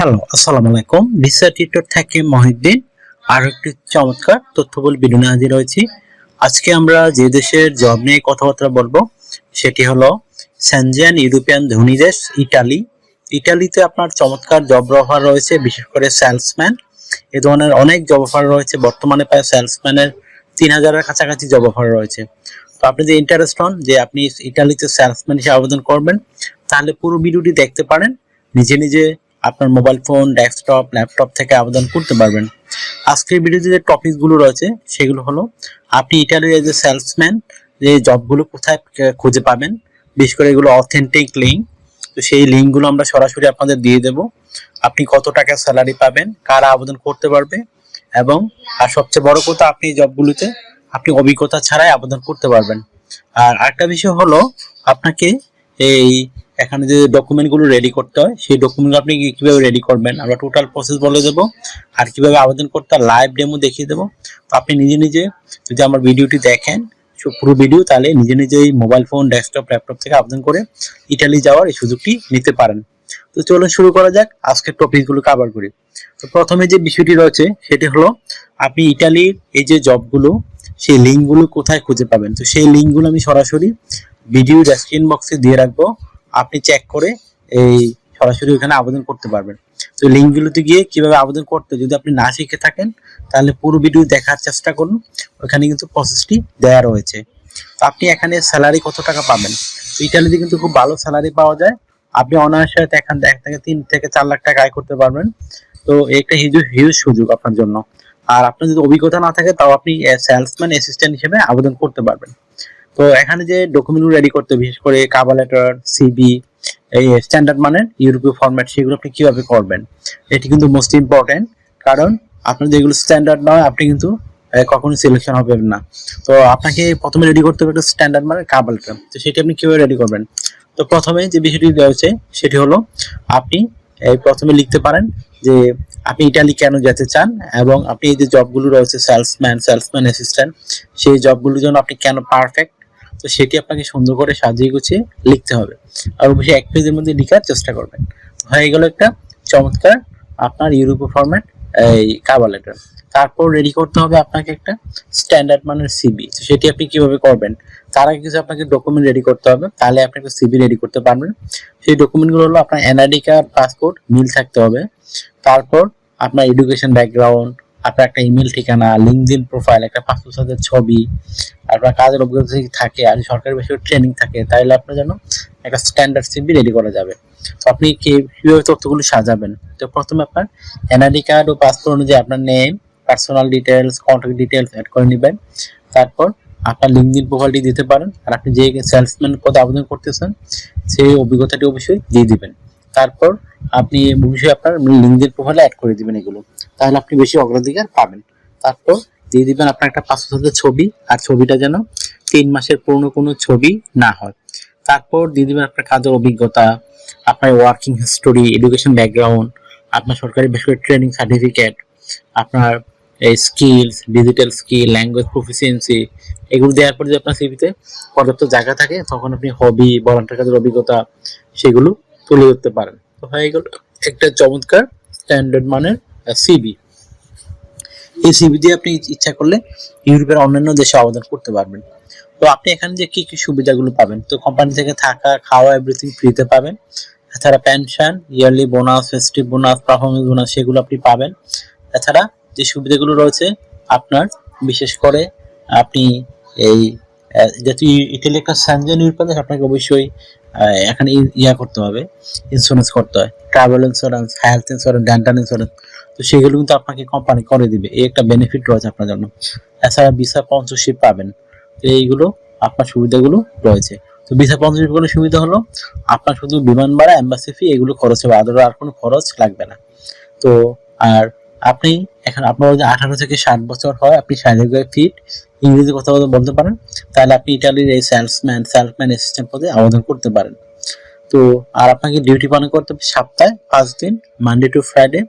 Hello, আসসালামু আলাইকুম। Visa tutor থেকে মহিউদ্দিন আর একটি চমৎকার তথ্যবহুল ভিডিও নিয়ে হাজির হয়েছি। আজকে আমরা যে দেশের জব নিয়ে কথাবার্তা বলবো সেটি হলো সেনজেন ইউরোপিয়ান ধনী দেশ ইটালি। ইটালিতে আপনার চমৎকার জব অফার রয়েছে, বিশেষ করে সেলসম্যান। এ ধরনের অনেক জব অফার রয়েছে। বর্তমানে প্রায় সেলসম্যানের 3000-এর কাছাকাছি জব অফার রয়েছে। তো আপনি যে ইন্টারেস্ট হন যে আপনি ইটালিতে সেলসম্যান হিসেবে আবেদন করবেন, তাহলে পুরো ভিডিওটি দেখতে পারেন। নিজে নিজে আপনার মোবাইল ফোন, ডেস্কটপ, ল্যাপটপ থেকে আবেদন করতে পারবেন। আজকের ভিডিওতে যে টপিকগুলো রয়েছে সেগুলো হলো আপনি ইটালির যে সেলসম্যান যে জবগুলো কোথায় খুঁজে পাবেন, বিশেষ করে এগুলো অথেন্টিক লিঙ্ক। তো সেই লিঙ্কগুলো আমরা সরাসরি আপনাদের দিয়ে দেব। আপনি কত টাকা স্যালারি পাবেন, কারা আবেদন করতে পারবে, এবং আর সবচেয়ে বড় কথা, আপনি এই জবগুলোতে আপনি অভিজ্ঞতা ছাড়াই আবেদন করতে পারবেন। আর আরেকটা বিষয় হলো আপনাকে এই এখানে যে ডকুমেন্টগুলো রেডি করতে হয়, সেই ডকুমেন্টগুলো আপনি কিভাবে রেডি করবেন আমরা টোটাল প্রসেস বলে দেবো। আর কিভাবে আবেদন করতে লাইভ ডেমো দেখিয়ে দেবো। তো আপনি নিজে নিজে যদি আমার ভিডিওটি দেখেন পুরো ভিডিও, তাহলে নিজে নিজেই মোবাইল ফোন, ডেস্কটপ, ল্যাপটপ থেকে আবেদন করে ইটালি যাওয়ার এই সুযোগটি নিতে পারেন। তো চলো শুরু করা যাক, আজকের টপিকগুলো কভার করি। তো প্রথমে যে বিষয়টি রয়েছে সেটি হলো আপনি ইটালির এই যে জবগুলো, সেই লিঙ্কগুলো কোথায় খুঁজে পাবেন। তো সেই লিঙ্কগুলো আমি সরাসরি ভিডিও ডেসক্রিপশন বক্সে দিয়ে রাখবো। আপনি চেক করে এই সরাসরি ওখানে আবেদন করতে পারবেন। তো লিঙ্কগুলোতে গিয়ে কিভাবে আবেদন করতে যদি আপনি না শিখে থাকেন, তাহলে পুরো ভিডিও দেখার চেষ্টা করুন। ওখানে কিন্তু প্রসেসটি দেওয়া রয়েছে। তো আপনি এখানে স্যালারি কত টাকা পাবেন, তো ইটালিতে কিন্তু খুব ভালো স্যালারি পাওয়া যায়। আপনি অনায়াসে এখান থেকে 3 থেকে 4 লাখ টাকা আয় করতে পারবেন। তো একটা হিউজ সুযোগ আপনার জন্য। আর আপনার যদি অভিজ্ঞতা না থাকে, তাও আপনি সেলসম্যান অ্যাসিস্ট্যান্ট হিসেবে আবেদন করতে পারবেন। তো এখানে যে ডকুমেন্টগুলো রেডি করতে, বিশেষ করে কভার লেটার, সিভি, এই স্ট্যান্ডার্ড মানের ইউরোপীয় ফরম্যাট, সেগুলো আপনি কিভাবে করবেন, এটি কিন্তু মোস্ট ইম্পর্টেন্ট। কারণ আপনার যেগুলো স্ট্যান্ডার্ড নয়, আপনি কিন্তু কখনো সিলেকশন হবেন না। তো আপনাকে প্রথমে রেডি করতে হবে একটা স্ট্যান্ডার্ড মানের কভার লেটার। তো সেটি আপনি কিভাবে রেডি করবেন, তো প্রথমে যে বিষয়টি রয়েছে সেটি হলো আপনি প্রথমে লিখতে পারেন যে আপনি ইটালি কেন যেতে চান, এবং আপনি এই যে জবগুলো রয়েছে সেলসম্যান অ্যাসিস্ট্যান্ট, সেই জবগুলোর জন্য আপনি কেন পারফেক্ট। তো সেটি আপনাকে সুন্দর করে সাজিয়ে গুছিয়ে লিখতে হবে। আর অবশ্যই 1 পেজের মধ্যে লেখার চেষ্টা করবেন। হয়ে গেল একটা চমৎকার আপনার ইউরোপীয় ফরম্যাট এই কভার লেটার। তারপর রেডি করতে হবে আপনাকে একটা স্ট্যান্ডার্ড মানের সিভি। তো সেটি আপনি কিভাবে করবেন, তার আগে কিছু আপনাকে ডকুমেন্ট রেডি করতে হবে, তাহলে আপনি একটা সিভি রেডি করতে পারবেন। সেই ডকুমেন্টগুলো হলো আপনার এনআইডি কার্ড, পাসপোর্ট মিল থাকতে হবে। তারপর আপনার এডুকেশন ব্যাকগ্রাউন্ড, আপনার একটা ইমেল ঠিকানা, লিঙ্কডইন প্রোফাইল, একটা পাসপোর্ট সাইজের ছবি, আপনার কাজের অভিজ্ঞতা যদি থাকে আর সরকারি বেসরকারি ট্রেনিং থাকে, তাহলে আপনার জন্য একটা স্ট্যান্ডার্ড সিভি রেডি করা যাবে। তো আপনি কিভাবে তথ্যগুলো সাজাবেন, তো প্রথমে আপনার এনআইডি কার্ড ও পাসপোর্ট অনুযায়ী আপনার name, personal details, contact details add করে নেবেন। তারপর আপনার লিঙ্কডইন প্রোফাইলটি দিতে পারেন। আর আপনি যে সেলসম্যান পদে আবেদন করতেছেন সেই অভিজ্ঞতাটি অবশ্যই দিয়ে দিবেন। তারপর আপনি অবশ্যই আপনার লিঙ্কডইন প্রোফাইলে অ্যাড করে দিবেন এগুলো, তাহলে আপনি বেশি অগ্রাধিকার পাবেন। তারপর দিয়ে দিবেন আপনার একটা পাসপোর্ট ছবি, আর ছবিটা যেন 3 মাসের পুরনো কোনো ছবি না হয়। তারপর দিয়ে দিবেন আপনার কাজের অভিজ্ঞতা, আপনার ওয়ার্কিং হিস্টোরি, এডুকেশন ব্যাকগ্রাউন্ড, আপনার সরকারি বেসরকারি ট্রেনিং সার্টিফিকেট, আপনার এই skills, digital skill, language proficiency, এগুলো দেওয়ার পর যদি আপনার সিভিতে পর্যাপ্ত জায়গা থাকে, তখন আপনি হবি, ভলান্টিয়ার কাজের অভিজ্ঞতা সেগুলো তুলে ধরতে পারেন। তো হয়ে গেল একটা চমৎকার স্ট্যান্ডার্ড মানের সিভি। এই সিভি দিয়ে আপনি ইচ্ছা করলে ইউরোপের অন্যান্য দেশে আবেদন করতে পারবেন। তো আপনি এখানে যে কি কি সুবিধাগুলো পাবেন, তো কোম্পানি থেকে থাকা, খাওয়া, এভরিথিং ফ্রিতে পাবেন। এছাড়া pension, yearly bonus, festive bonus, performance bonus সেগুলো আপনি পাবেন। এছাড়া যে সুবিধাগুলো রয়েছে আপনার, বিশেষ করে আপনি এই যেহেতু ইটালি একটা সেনজেন ইউরোপিয়ান দেশ, আপনাকে অবশ্যই এখানে করতে হবে, ইন্স্যুরেন্স করতে হয়, travel insurance, health insurance, dental insurance. তো সেগুলো কিন্তু আপনাকে কোম্পানি করে দিবে, এই একটা বেনিফিট রয়েছে আপনার জন্য। এছাড়া ভিসা স্পন্সরশিপ পাবেন। তো এইগুলো আপনার সুবিধাগুলো রয়েছে। তো ভিসা স্পন্সরশিপ গুলো সুবিধা হলো আপনার শুধু বিমান ভাড়া, এম্বাসি ফি এগুলো খরচ হবে, আর কোনো খরচ লাগবে না। তো আর আপনি এখন আপনার যদি 18 থেকে 60 বছর হয়, আপনি শারীরিকভাবে ফিট, ইংরেজি কথা বলতে পারেন, তাহলে আপনি ইটালির এই সেলসম্যান অ্যাসিস্ট্যান্ট পদে আবেদন করতে পারেন। তো আর আপনাকে ডিউটি পালন করতে হবে সপ্তাহে 5 দিন, মানডে টু ফ্রাইডে।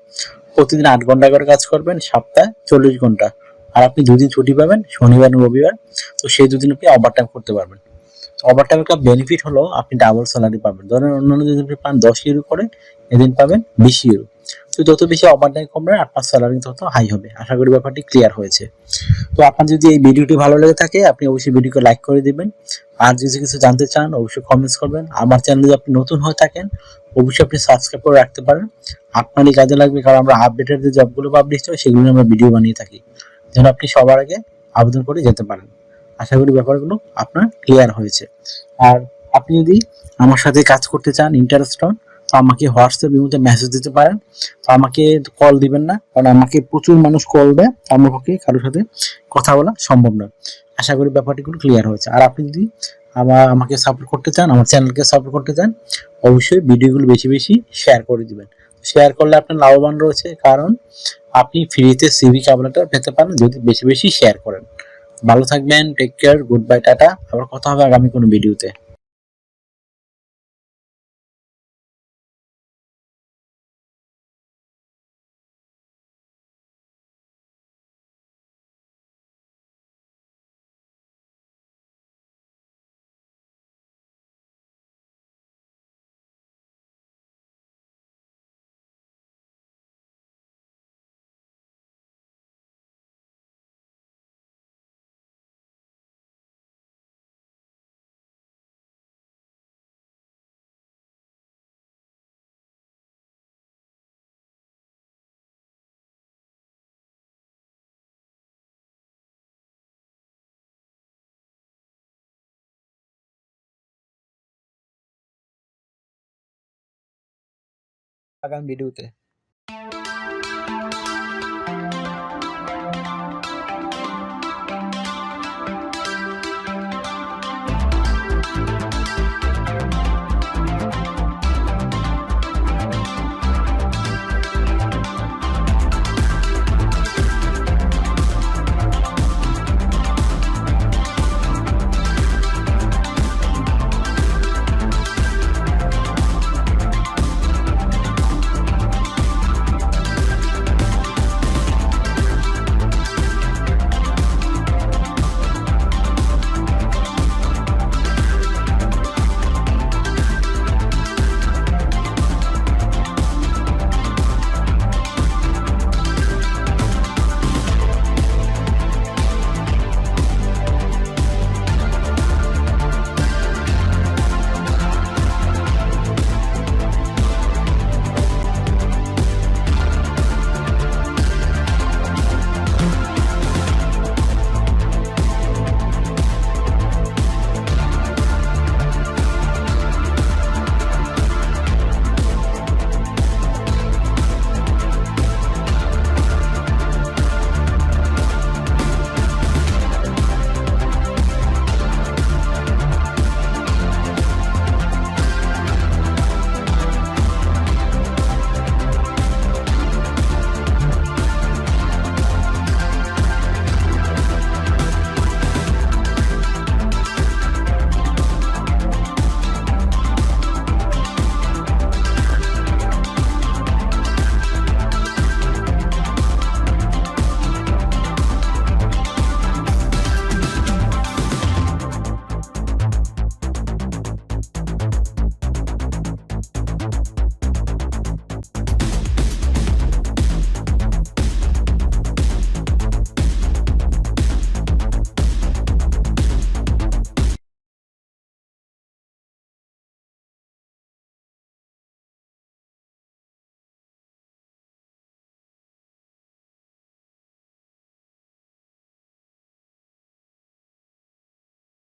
প্রতিদিন 8 ঘন্টা করে কাজ করবেন, সপ্তাহে 40 ঘন্টা। আর আপনি 2 দিন ছুটি পাবেন, শনিবার এবং রবিবার। তো সেই 2 দিন আপনি ওভারটাইম করতে পারবেন। ওভারটাইমের একটা বেনিফিট হলো আপনি ডাবল স্যালারি পাবেন। ধরেন অন্যান্য যদি আপনি পান 10 ইউরো করে, এদিন পাবেন 20 ইউরো। তো যত বেশি ওভারটাইম করবেন আপনার স্যালারি তত হাই হবে। আশা করি ব্যাপারটি ক্লিয়ার হয়েছে। তো আপনার যদি এই ভিডিওটি ভালো লেগে থাকে আপনি অবশ্যই ভিডিওকে লাইক করে দিবেন। আর যদি কিছু জানতে চান অবশ্যই কমেন্টস করবেন। আমার চ্যানেলে যদি আপনি নতুন হয়ে থাকেন অবশ্যই আপনি সাবস্ক্রাইব করে রাখতে পারেন। আপনারই কাজে লাগবে, কারণ আমরা আপডেটেড যে জবগুলো পাবলিশ হয় সেগুলো আমরা ভিডিও বানিয়ে থাকি, যেন আপনি সবার আগে আবেদন করে যেতে পারেন। আশা করি ব্যাপারগুলো আপনার ক্লিয়ার হয়েছে। আর আপনি যদি আমার সাথে কাজ করতে চান, ইন্টারেস্ট হন, তো আমাকে হোয়াটসঅ্যাপ ইমোতে মেসেজ দিতে পারেন। তো আমাকে কল দিবেন না, কারণ আমাকে প্রচুর মানুষ কল দেয়, আমার পক্ষে কারোর সাথে কথা বলা সম্ভব নয়। আশা করি ব্যাপারটিগুলো ক্লিয়ার হয়েছে। আর আপনি যদি আমাকে সাপোর্ট করতে চান, আমার চ্যানেলকে সাপোর্ট করতে চান, অবশ্যই ভিডিওগুলো বেশি বেশি শেয়ার করে দিবেন। শেয়ার করলে আপনার লাভবান রয়েছে, কারণ আপনি ফ্রিতে সিভি কাবলাটা পেতে পারেন যদি বেশি বেশি শেয়ার করেন। ভালো থাকবেন, take care, good bye, tata. আবার কথা হবে আগামী কোনো ভিডিওতে। আগামী ভিডিওতে।